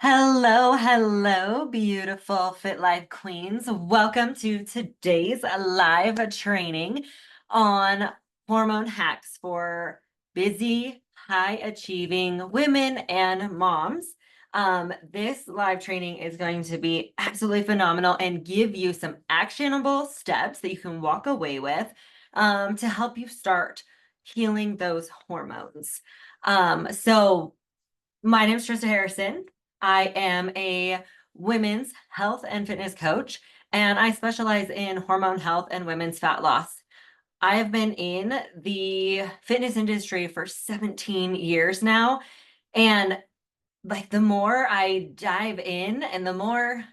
Hello, hello, beautiful Fit Life Queens. Welcome to today's live training on hormone hacks for busy, high achieving women and moms. This live training is going to be absolutely phenomenal and give you some actionable steps that you can walk away with to help you start healing those hormones. So my name is Trista Harrison. I am a women's health and fitness coach, and I specialize in hormone health and women's fat loss. I have been in the fitness industry for 17 years now, and like the more I dive in and the more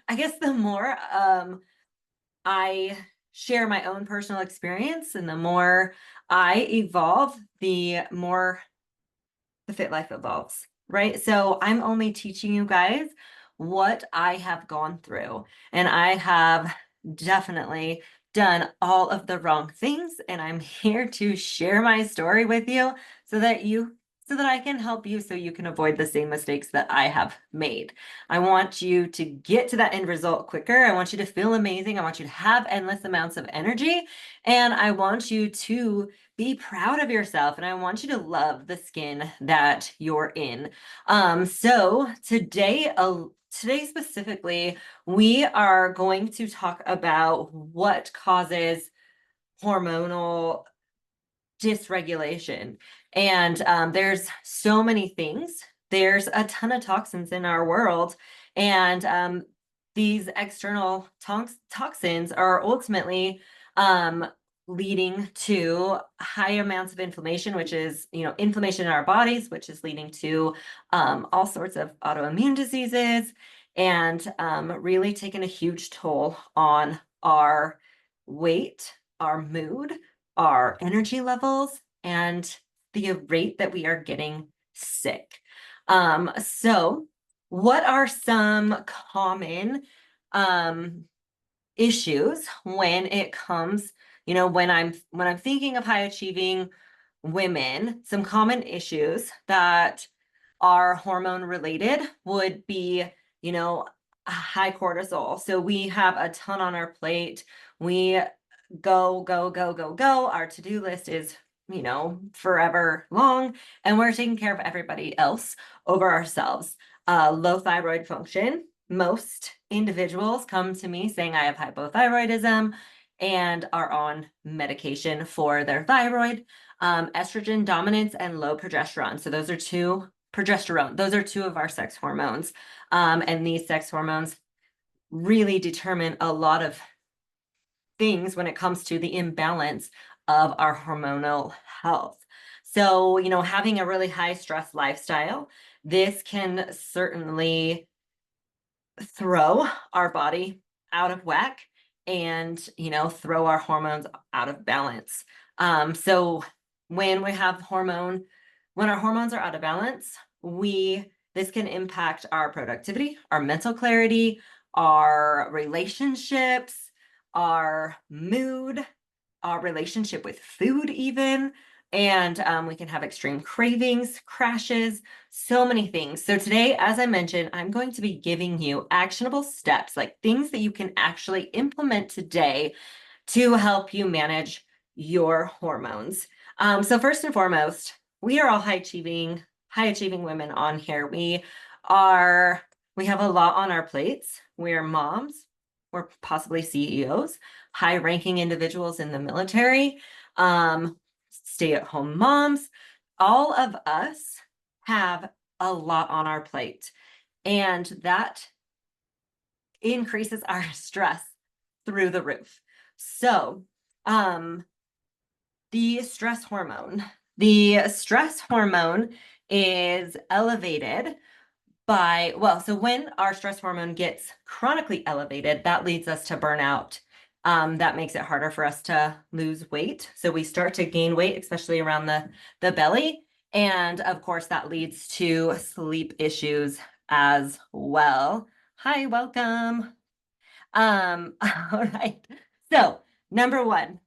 I share my own personal experience and the more I evolve, the more the fit life evolves, right? So I'm only teaching you guys what I have gone through, and I have definitely done all of the wrong things, and I'm here to share my story with you so that I can help you so you can avoid the same mistakes that I have made. I want you to get to that end result quicker. I want you to feel amazing. I want you to have endless amounts of energy, and I want you to be proud of yourself, and I want you to love the skin that you're in. So today specifically, we are going to talk about what causes hormonal dysregulation. And there's so many things. There's a ton of toxins in our world, and these external toxins are ultimately um, leading to high amounts of inflammation, which is, inflammation in our bodies, which is leading to all sorts of autoimmune diseases, and really taking a huge toll on our weight, our mood, our energy levels, and the rate that we are getting sick. So what are some common issues when it comes, when I'm thinking of high achieving women? Some common issues that are hormone related would be, high cortisol. So we have a ton on our plate. We go, go, go, go, go. Our to-do list is, forever long, and we're taking care of everybody else over ourselves. Low thyroid function. Most individuals come to me saying I have hypothyroidism and are on medication for their thyroid. Estrogen dominance and low progesterone. So those are two of our sex hormones. And these sex hormones really determine a lot of things when it comes to the imbalance of our hormonal health. So, having a really high stress lifestyle, this can certainly throw our body out of whack and, throw our hormones out of balance. So when when our hormones are out of balance, this can impact our productivity, our mental clarity, our relationships, our mood, our relationship with food even, and we can have extreme cravings, crashes, so many things. So today, as I mentioned, I'm going to be giving you actionable steps, like things that you can actually implement today to help you manage your hormones. So first and foremost, we are all high achieving women on here. We have a lot on our plates. We're moms, we're possibly CEOs, high ranking individuals in the military, stay-at-home moms. All of us have a lot on our plate, and that increases our stress through the roof. So, the stress hormone. The stress hormone is elevated so when our stress hormone gets chronically elevated, that leads us to burnout. That makes it harder for us to lose weight. So we start to gain weight, especially around the belly. And of course, that leads to sleep issues as well. Hi, welcome. All right. So number one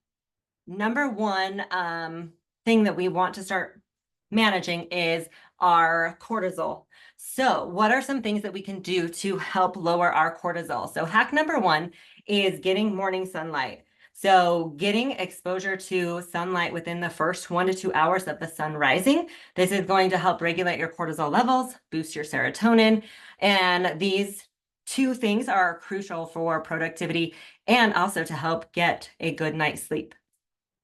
thing that we want to start managing is our cortisol. So what are some things that we can do to help lower our cortisol? So hack number one is getting morning sunlight. So getting exposure to sunlight within the first 1 to 2 hours of the sun rising, this is going to help regulate your cortisol levels, boost your serotonin, and these two things are crucial for productivity and also to help get a good night's sleep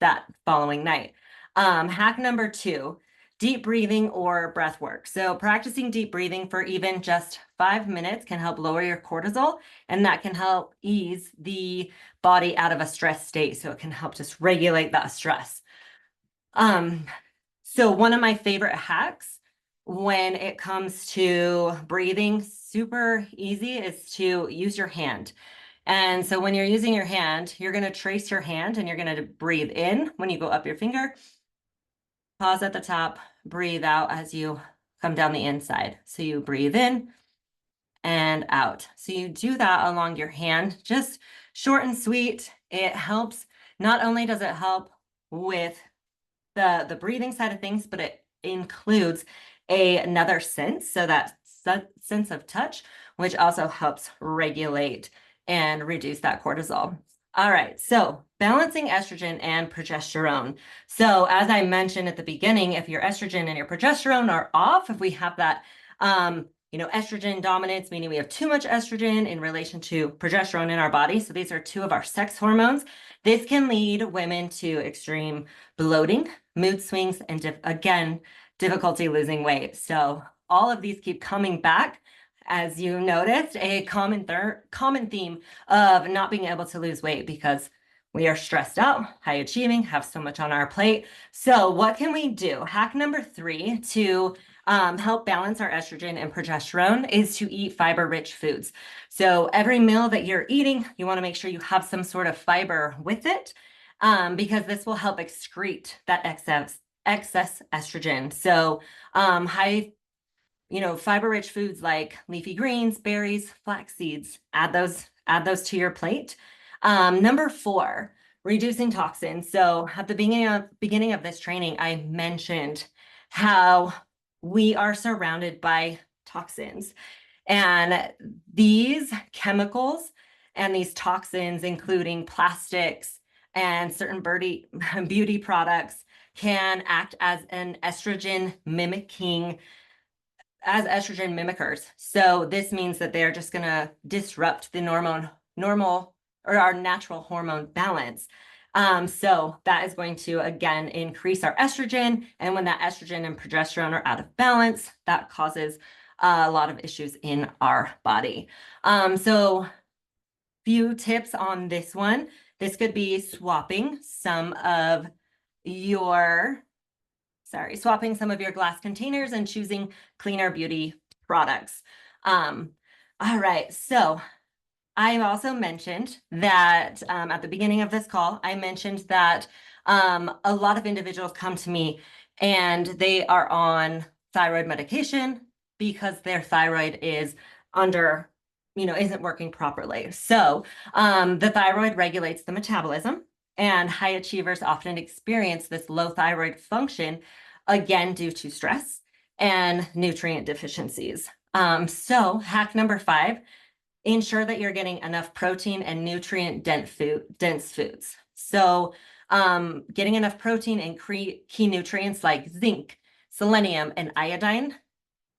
that following night. Hack number two, deep breathing or breath work. So practicing deep breathing for even just 5 minutes can help lower your cortisol, and that can help ease the body out of a stress state. So it can help just regulate that stress. So one of my favorite hacks when it comes to breathing, super easy, is to use your hand. And so when you're using your hand, you're going to trace your hand and you're going to breathe in when you go up your finger, pause at the top, breathe out as you come down the inside. So you breathe in and out. So you do that along your hand, just short and sweet. It helps. Not only does it help with the breathing side of things, but it includes another sense. So that sense of touch, which also helps regulate and reduce that cortisol. All right, so balancing estrogen and progesterone. So as I mentioned at the beginning, if your estrogen and your progesterone are off, if we have that, estrogen dominance, meaning we have too much estrogen in relation to progesterone in our body. So these are two of our sex hormones. This can lead women to extreme bloating, mood swings, and again, difficulty losing weight. So all of these keep coming back. As you noticed, a common theme of not being able to lose weight because we are stressed out, high achieving, have so much on our plate. So what can we do? Hack number three to help balance our estrogen and progesterone is to eat fiber-rich foods. So every meal that you're eating, you want to make sure you have some sort of fiber with it, because this will help excrete that excess estrogen. So fiber-rich foods like leafy greens, berries, flax seeds, add those to your plate. Number four, reducing toxins. So at the beginning of this training, I mentioned how we are surrounded by toxins. And these chemicals and these toxins, including plastics and certain beauty products, can act as estrogen mimickers. So this means that they're just going to disrupt the normal or our natural hormone balance. So that is going to, again, increase our estrogen. And when that estrogen and progesterone are out of balance, that causes a lot of issues in our body. So few tips on this one. This could be swapping some of your glass containers and choosing cleaner beauty products. All right, so I've also mentioned that at the beginning of this call, I mentioned that a lot of individuals come to me and they are on thyroid medication because their thyroid is isn't working properly. So the thyroid regulates the metabolism, and high achievers often experience this low thyroid function, again, due to stress and nutrient deficiencies. So hack number five, ensure that you're getting enough protein and nutrient dense foods. So getting enough protein and key nutrients like zinc, selenium, and iodine,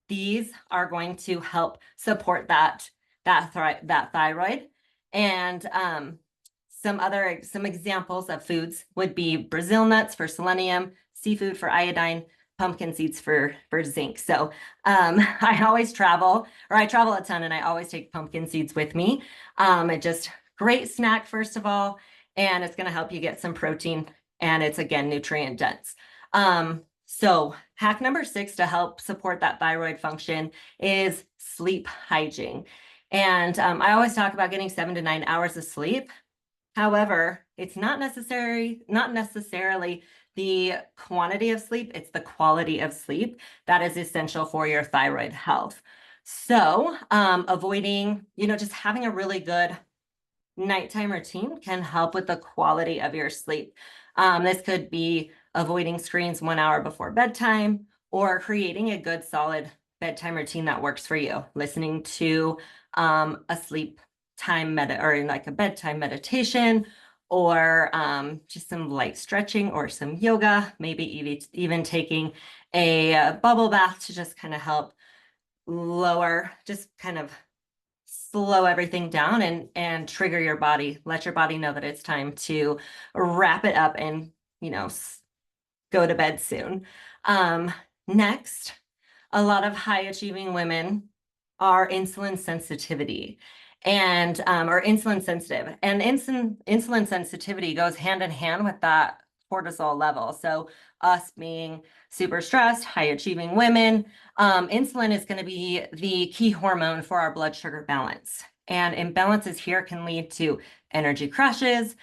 these are going to help support that thyroid. And some examples of foods would be Brazil nuts for selenium, seafood for iodine, pumpkin seeds for zinc. So I travel a ton, and I always take pumpkin seeds with me. It's just great snack, first of all, and it's going to help you get some protein, and it's, again, nutrient dense. So hack number six to help support that thyroid function is sleep hygiene. And I always talk about getting 7 to 9 hours of sleep. However, it's not necessarily the quantity of sleep, it's the quality of sleep that is essential for your thyroid health. So avoiding, just having a really good nighttime routine can help with the quality of your sleep. This could be avoiding screens 1 hour before bedtime, or creating a good solid bedtime routine that works for you. Listening to a sleep time or like a bedtime meditation, or just some light stretching or some yoga, maybe even taking a bubble bath to just kind of help lower, just kind of slow everything down and trigger your body, let your body know that it's time to wrap it up and, go to bed soon. Next, a lot of high achieving women are insulin sensitivity and or insulin sensitive, and insulin sensitivity goes hand in hand with that cortisol level. So us being super stressed, high achieving women, insulin is going to be the key hormone for our blood sugar balance, and imbalances here can lead to energy crashes,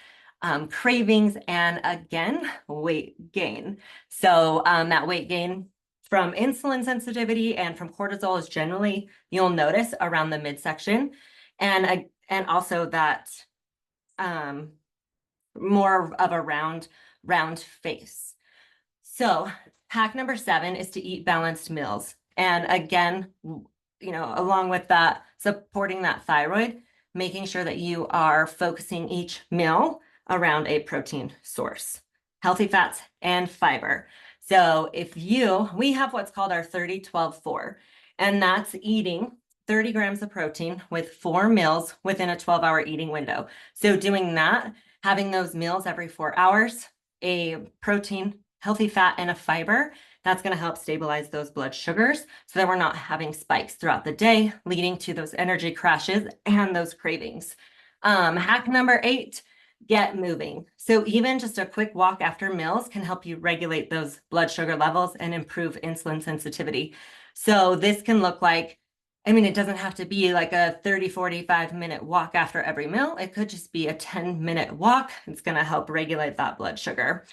cravings, and again, weight gain. So that weight gain from insulin sensitivity and from cortisol is generally, you'll notice, around the midsection, and also that more of a round face. So hack number 7 is to eat balanced meals. And again, along with that, supporting that thyroid, making sure that you are focusing each meal around a protein source, healthy fats, and fiber. So we have what's called our 30-12-4, and that's eating 30 grams of protein with 4 meals within a 12-hour eating window. So doing that, having those meals every 4 hours, a protein, healthy fat, and a fiber, that's going to help stabilize those blood sugars so that we're not having spikes throughout the day, leading to those energy crashes and those cravings. Hack number 8, get moving. So even just a quick walk after meals can help you regulate those blood sugar levels and improve insulin sensitivity. So this can look like, it doesn't have to be like a 30, 45-minute walk after every meal. It could just be a 10-minute walk. It's going to help regulate that blood sugar.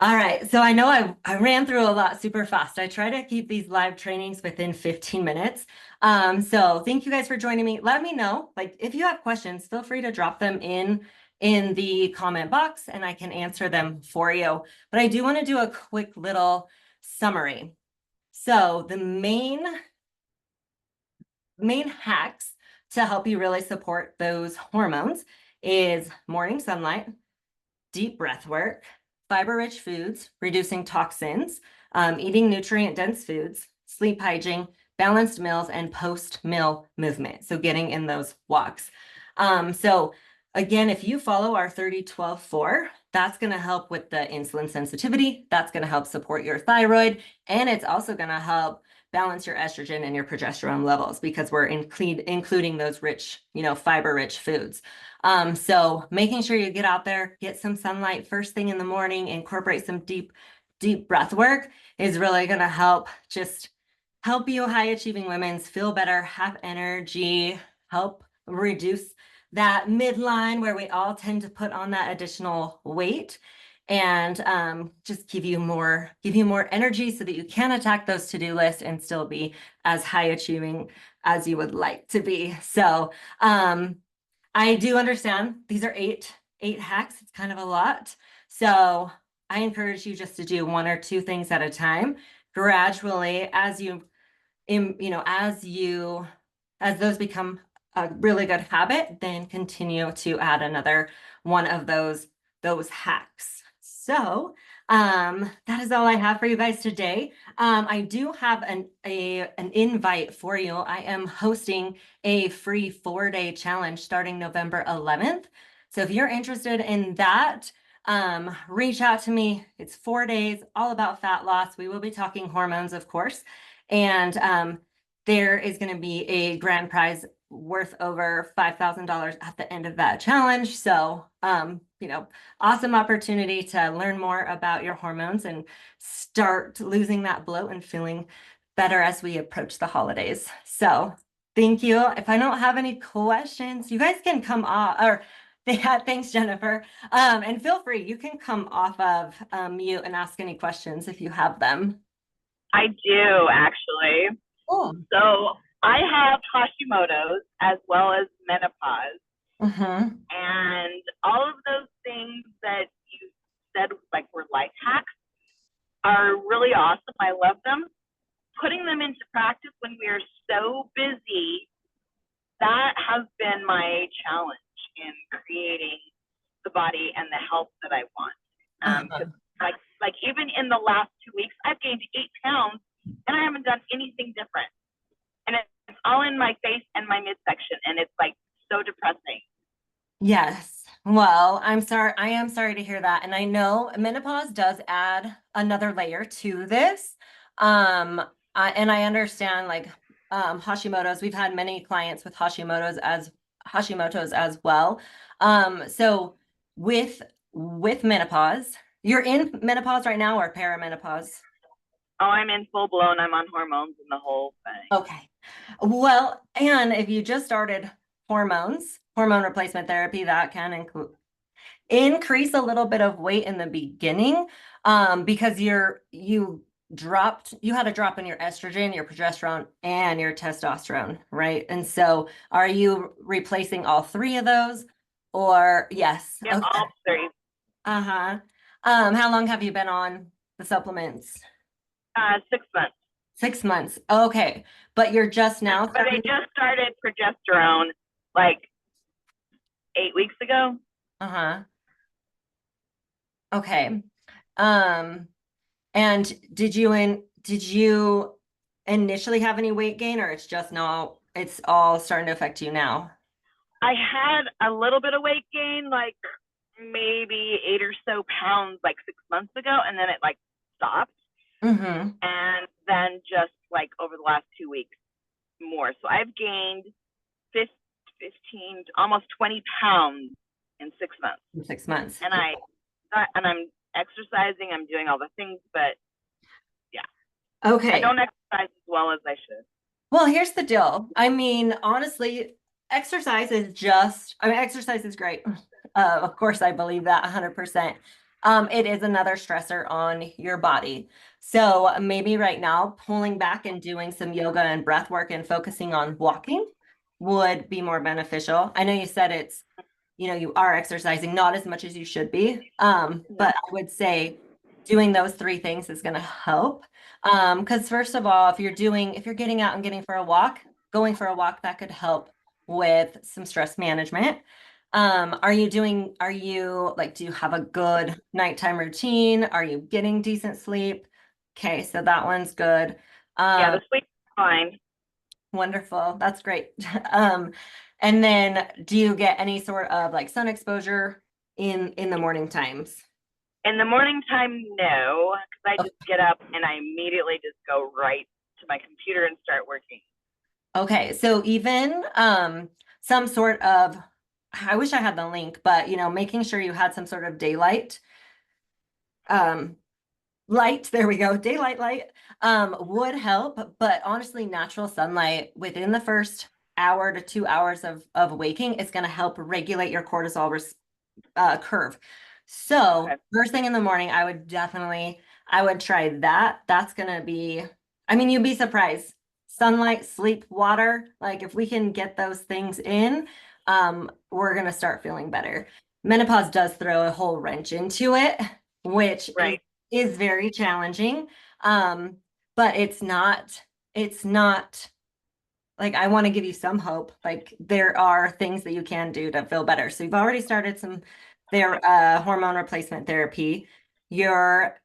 All right, so I know I ran through a lot super fast. I try to keep these live trainings within 15 minutes. So thank you guys for joining me. Let me know, if you have questions, feel free to drop them in the comment box and I can answer them for you. But I do want to do a quick little summary. So the main hacks to help you really support those hormones is morning sunlight, deep breath work, fiber-rich foods, reducing toxins, eating nutrient-dense foods, sleep hygiene, balanced meals, and post-meal movement. So getting in those walks. So again, if you follow our 30-12-4, that's going to help with the insulin sensitivity. That's going to help support your thyroid. And it's also going to help balance your estrogen and your progesterone levels because we're including those rich, fiber-rich foods. So making sure you get out there, get some sunlight first thing in the morning, incorporate some deep breath work is really going to help you high achieving women feel better, have energy, help reduce that midline where we all tend to put on that additional weight, and just give you more energy so that you can attack those to-do lists and still be as high achieving as you would like to be. So I do understand these are eight hacks. It's kind of a lot. So I encourage you just to do 1 or 2 things at a time, gradually, as those become a really good habit, then continue to add another one of those hacks. So that is all I have for you guys today. I do have an invite for you. I am hosting a free 4-day challenge starting November 11th. So if you're interested in that, reach out to me. It's 4 days, all about fat loss. We will be talking hormones, of course. And there is going to be a grand prize worth over $5,000 at the end of that challenge. So, awesome opportunity to learn more about your hormones and start losing that bloat and feeling better as we approach the holidays. So thank you. If I don't have any questions, you guys can come off, or thanks, Jennifer. And feel free, you can come off of mute and ask any questions if you have them. I do, actually. Oh. So I have Hashimoto's as well as menopause. Mm-hmm. And all of those things that you said were life hacks, are really awesome. I love them. Putting them into practice when we are so busy, that has been my challenge in creating the body and the health that I want. Because Uh-huh. like even in the last 2 weeks, I've gained 8 pounds and I haven't done anything different. And it's all in my face and my midsection, and it's like so depressing. Yes. Well, I'm sorry. I am sorry to hear that. And I know menopause does add another layer to this. Um, and I understand like Hashimoto's. We've had many clients with Hashimoto's as well. So with menopause, you're in menopause right now or perimenopause? Oh, I'm in full blown. I'm on hormones and the whole thing. Okay. Well, and if you just started hormone replacement therapy, that can increase a little bit of weight in the beginning, because you had a drop in your estrogen, your progesterone, and your testosterone, right? And so are you replacing all three of those? Or yes. Yep, Okay. all three. Uh-huh. How long have you been on the supplements? 6 months. 6 months. Okay. But you're just now But I starting. just started progesterone like 8 weeks ago. Uh-huh. Okay. Um, and did you initially have any weight gain, or it's just now it's all starting to affect you now? I had a little bit of weight gain, like maybe 8 or so pounds, like 6 months ago, and then it like stopped. Mm-hmm. And then just like over the last 2 weeks, more. So I've gained 15, almost 20 pounds in 6 months. 6 months. And I'm exercising, I'm doing all the things, but yeah, I Okay. don't exercise as well as I should. Well, here's the deal. I mean, honestly, exercise is great. Of course, I believe that 100%. It is another stressor on your body. So maybe right now, pulling back and doing some yoga and breath work and focusing on walking would be more beneficial. I know you said you are exercising not as much as you should be. No. But I would say doing those three things is going to help. Because first of all, if you're getting out and going for a walk, that could help with some stress management. Are you like, do you have a good nighttime routine? Are you getting decent sleep? Okay, so that one's good. Yeah, Um, the sleep's fine. Wonderful. That's great. And then do you get any sort of like sun exposure in the morning times? In the morning time, no, because I Oh, just get up and I immediately just go right to my computer and start working. okay, so even some sort of, I wish I had the link, but making sure you had some sort of daylight um light, there we go, daylight light would help, but honestly, natural sunlight within the first hour to 2 hours of waking is going to help regulate your cortisol curve. So Okay. first thing in the morning, I would try that. That's gonna be, I mean, you'd be surprised. Sunlight, sleep, water, like if we can get those things in, we're gonna start feeling better. Menopause does throw a whole wrench into it, which is Right. is very challenging. Um, but it's not like I want to give you some hope. Like there are things that you can do to feel better. So you've already started their hormone replacement therapy. You're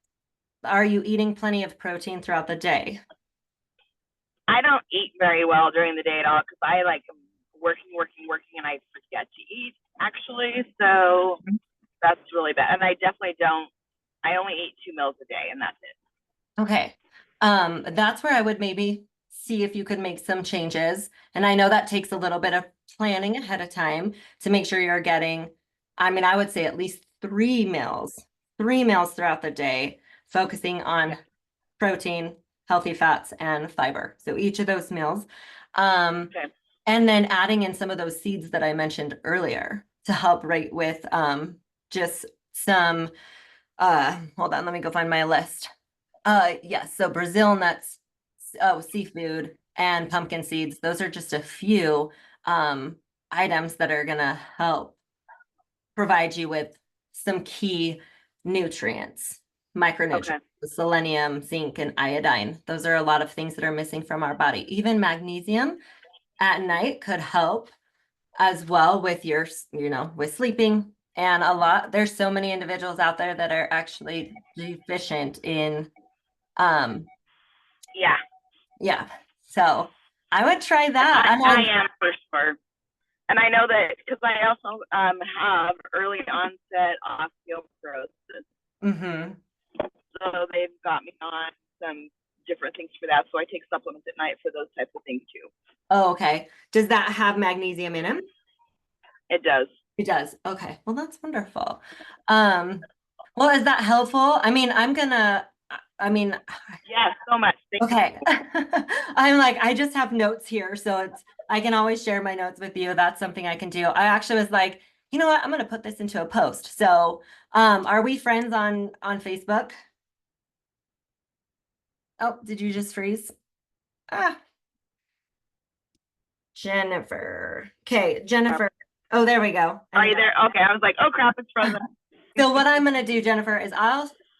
Are you eating plenty of protein throughout the day? I don't eat very well during the day at all because I like am working, working, working, and I forget to eat actually. So that's really bad. And I definitely don't. I only eat 2 meals a day, and that's it. Okay. That's where I would maybe see if you could make some changes. And I know that takes a little bit of planning ahead of time to make sure you're getting, I mean, I would say at least three meals throughout the day, focusing on protein, healthy fats, and fiber. So each of those meals. Um, Okay. and then adding in some of those seeds that I mentioned earlier to help right with just some hold on, let me go find my list. Yes, so Brazil nuts, seafood, and pumpkin seeds. Those are just a few items that are gonna help provide you with some key nutrients. micronutrients, Okay. selenium, zinc, and iodine. Those are a lot of things that are missing from our body. Even magnesium at night could help as well with your, with sleeping. And there's so many individuals out there that are actually deficient in, um, Yeah, yeah. So I would try that. I am for sure. And I know that because I also have early onset osteoporosis. Mm-hmm. So they've got me on some different things for that. So I take supplements at night for those types of things too. Oh, okay. Does that have magnesium in them? It does. It does. Okay. Well, that's wonderful. Um, well, is that helpful? I mean, I mean, Yeah, so much. Thank you. okay. I'm like, I just have notes here, so I can always share my notes with you. That's something I can do. I actually was like, you know what? I'm gonna put this into a post. So, are we friends on Facebook? Oh, did you just freeze? Ah, Jennifer. Okay, Jennifer. Oh, there we go. Are And you there? Okay. I was like, oh crap, it's frozen. so what I'm gonna do, Jennifer, is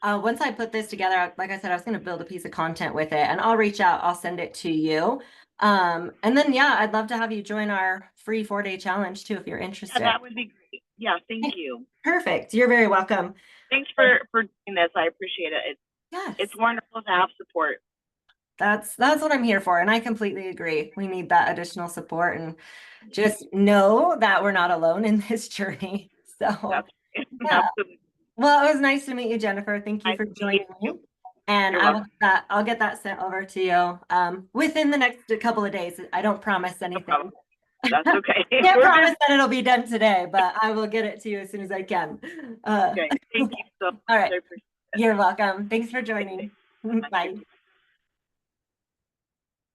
once I put this together, like I said, I was gonna build a piece of content with it, and I'll reach out. I'll send it to you. And then yeah, I'd love to have you join our free 4-day challenge too, if you're Yeah, interested. that would be great. Yeah, thank you. Perfect. You're very welcome. Thanks for doing this. I appreciate it. It's Yes, wonderful to have support. that's what I'm here for, and I completely agree. We need that additional support, and just know that we're not alone in this journey. So That's yeah. absolutely Well, it was nice to meet you, Jennifer. Thank you nice for to meet joining me. you. And You're welcome. I'll get that sent over to you within the next couple of days. I don't promise No problem. anything. That's okay. Can't We're promise busy. that it'll be done today, but I will get it to you as soon as I can. Okay. Thank you so much. All right. I appreciate You're welcome. Thanks for it. joining. Thank you. Bye.